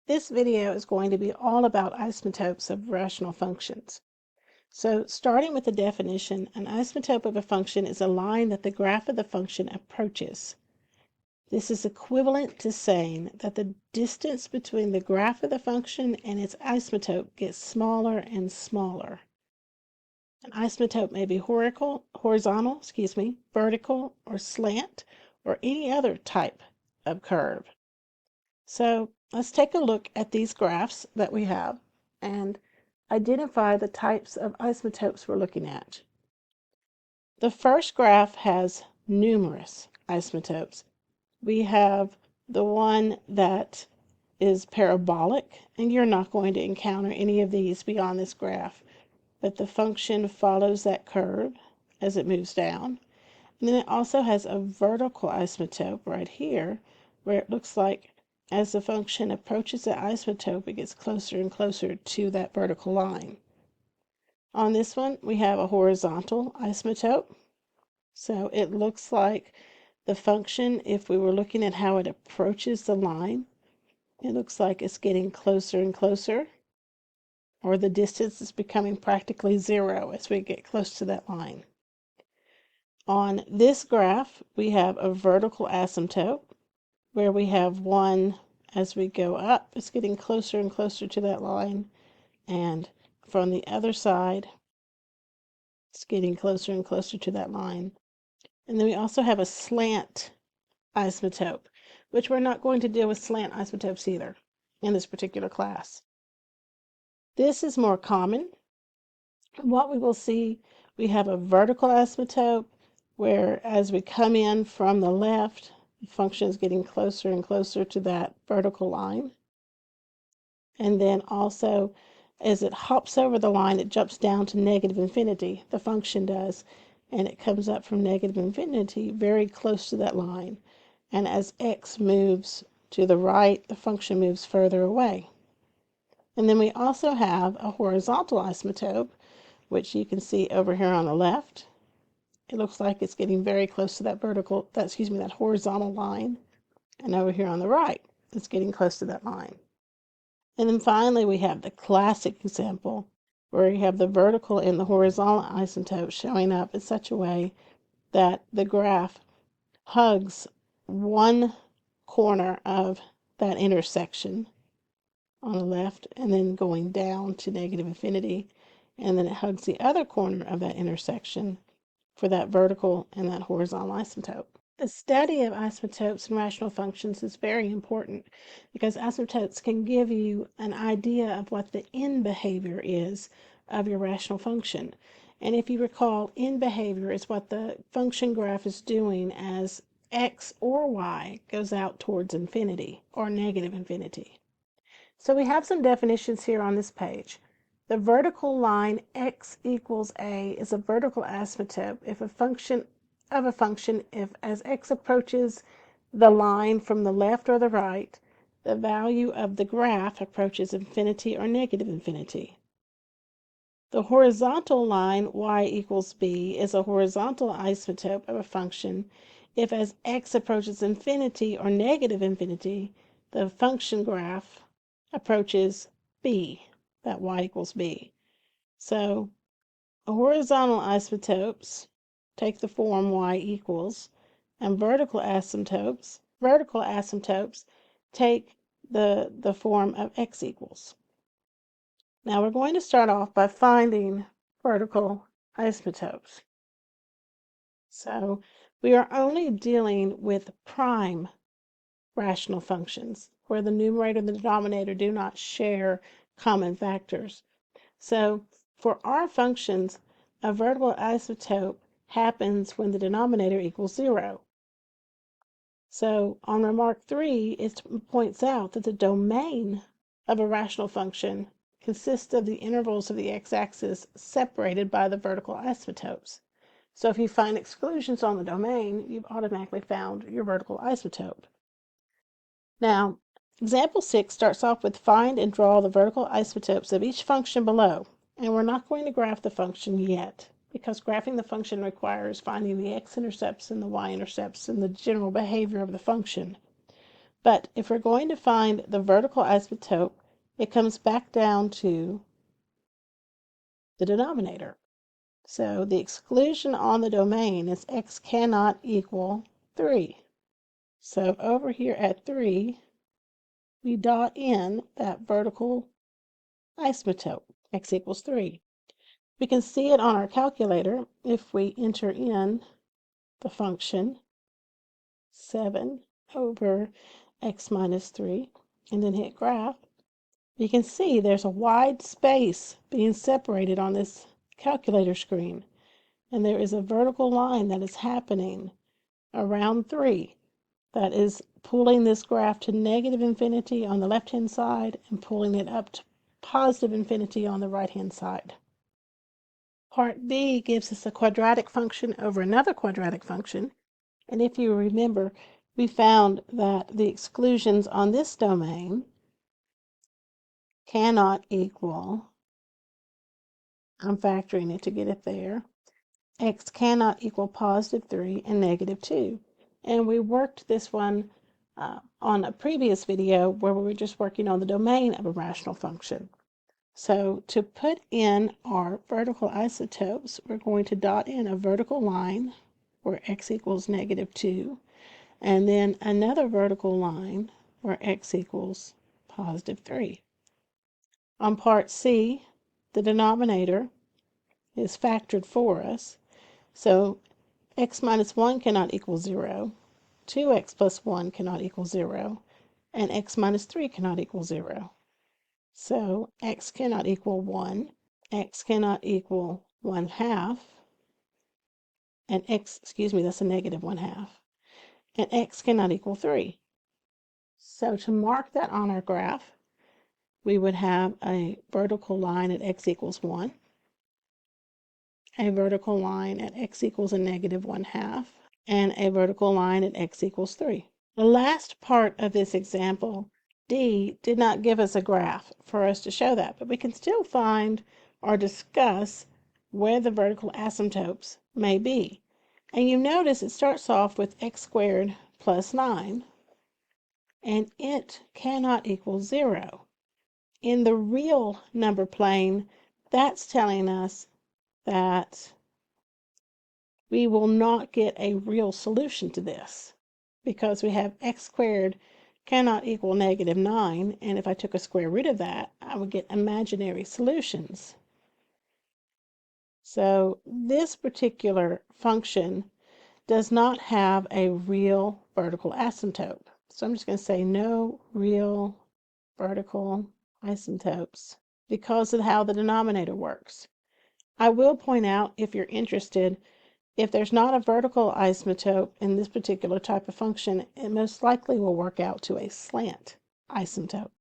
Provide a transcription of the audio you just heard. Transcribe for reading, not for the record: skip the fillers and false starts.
This video is going to be all about asymptotes of rational functions. So starting with the definition, an asymptote of a function is a line that the graph of the function approaches. This is equivalent to saying that the distance between the graph of the function and its asymptote gets smaller and smaller. An asymptote may be horizontal, vertical, or slant, or any other type of curve. So let's take a look at these graphs that we have and identify the types of asymptotes we're looking at. The first graph has numerous asymptotes. We have the one that is parabolic, and you're not going to encounter any of these beyond this graph, but the function follows that curve as it moves down. And then it also has a vertical asymptote right here, where it looks like as the function approaches the asymptote, it gets closer and closer to that vertical line. On this one, we have a horizontal asymptote. So it looks like the function, if we were looking at how it approaches the line, it looks like it's getting closer and closer, or the distance is becoming practically zero as we get close to that line. On this graph, we have a vertical asymptote, where we have one as we go up, it's getting closer and closer to that line, and from the other side, it's getting closer and closer to that line. And then we also have a slant asymptote, which we're not going to deal with slant asymptotes either in this particular class. This is more common. What we will see, we have a vertical asymptote, where as we come in from the left, the function is getting closer and closer to that vertical line. And then also, as it hops over the line, it jumps down to negative infinity, the function does, and it comes up from negative infinity very close to that line. And as x moves to the right, the function moves further away. And then we also have a horizontal asymptote, which you can see over here on the left. It looks like it's getting very close to that that horizontal line. And over here on the right, it's getting close to that line. And then finally, we have the classic example where you have the vertical and the horizontal asymptote showing up in such a way that the graph hugs one corner of that intersection on the left and then going down to negative infinity, and then it hugs the other corner of that intersection for that vertical and that horizontal asymptote. The study of asymptotes and rational functions is very important because asymptotes can give you an idea of what the end behavior is of your rational function. And if you recall, end behavior is what the function graph is doing as x or y goes out towards infinity or negative infinity. So we have some definitions here on this page. The vertical line x equals a is a vertical asymptote if as x approaches the line from the left or the right, the value of the graph approaches infinity or negative infinity. The horizontal line y equals b is a horizontal asymptote of a function if as x approaches infinity or negative infinity, the function graph approaches b, that y equals b. So horizontal asymptotes take the form y equals, and vertical asymptotes take the form of x equals. Now we're going to start off by finding vertical asymptotes. So we are only dealing with prime rational functions, where the numerator and the denominator do not share common factors. So for our functions, a vertical asymptote happens when the denominator equals 0. So on remark 3, it points out that the domain of a rational function consists of the intervals of the x-axis separated by the vertical asymptotes. So if you find exclusions on the domain, you've automatically found your vertical asymptote. Now, example 6 starts off with find and draw the vertical asymptotes of each function below. And we're not going to graph the function yet, because graphing the function requires finding the x-intercepts and the y-intercepts and the general behavior of the function. But if we're going to find the vertical isotope, it comes back down to the denominator. So the exclusion on the domain is x cannot equal 3. So over here at 3, we dot in that vertical isotope, x equals 3. We can see it on our calculator if we enter in the function 7 over x minus 3 and then hit graph. You can see there's a wide space being separated on this calculator screen, and there is a vertical line that is happening around 3 that is pulling this graph to negative infinity on the left-hand side and pulling it up to positive infinity on the right-hand side. Part B gives us a quadratic function over another quadratic function, and if you remember, we found that the exclusions on this domain cannot equal, I'm factoring it to get it there, x cannot equal positive 3 and negative 2. And we worked this one on a previous video where we were just working on the domain of a rational function. So to put in our vertical isotopes, we're going to dot in a vertical line where x equals negative 2, and then another vertical line where x equals positive 3. On part C, the denominator is factored for us. So x minus 1 cannot equal 0, 2x plus 1 cannot equal 0, and x minus 3 cannot equal 0. So x cannot equal 1, x cannot equal 1/2, and that's a negative 1/2, and x cannot equal 3. So to mark that on our graph, we would have a vertical line at x equals 1, a vertical line at x equals a negative 1/2, and a vertical line at x equals 3. The last part of this example, D, did not give us a graph for us to show that, but we can still find or discuss where the vertical asymptotes may be. And you notice it starts off with x squared plus 9, and it cannot equal 0. In the real number plane, that's telling us that we will not get a real solution to this because we have x squared cannot equal negative 9, and if I took a square root of that, I would get imaginary solutions. So this particular function does not have a real vertical asymptote. So I'm just going to say no real vertical asymptotes because of how the denominator works. I will point out, if you're interested, if there's not a vertical asymptote in this particular type of function, it most likely will work out to a slant asymptote.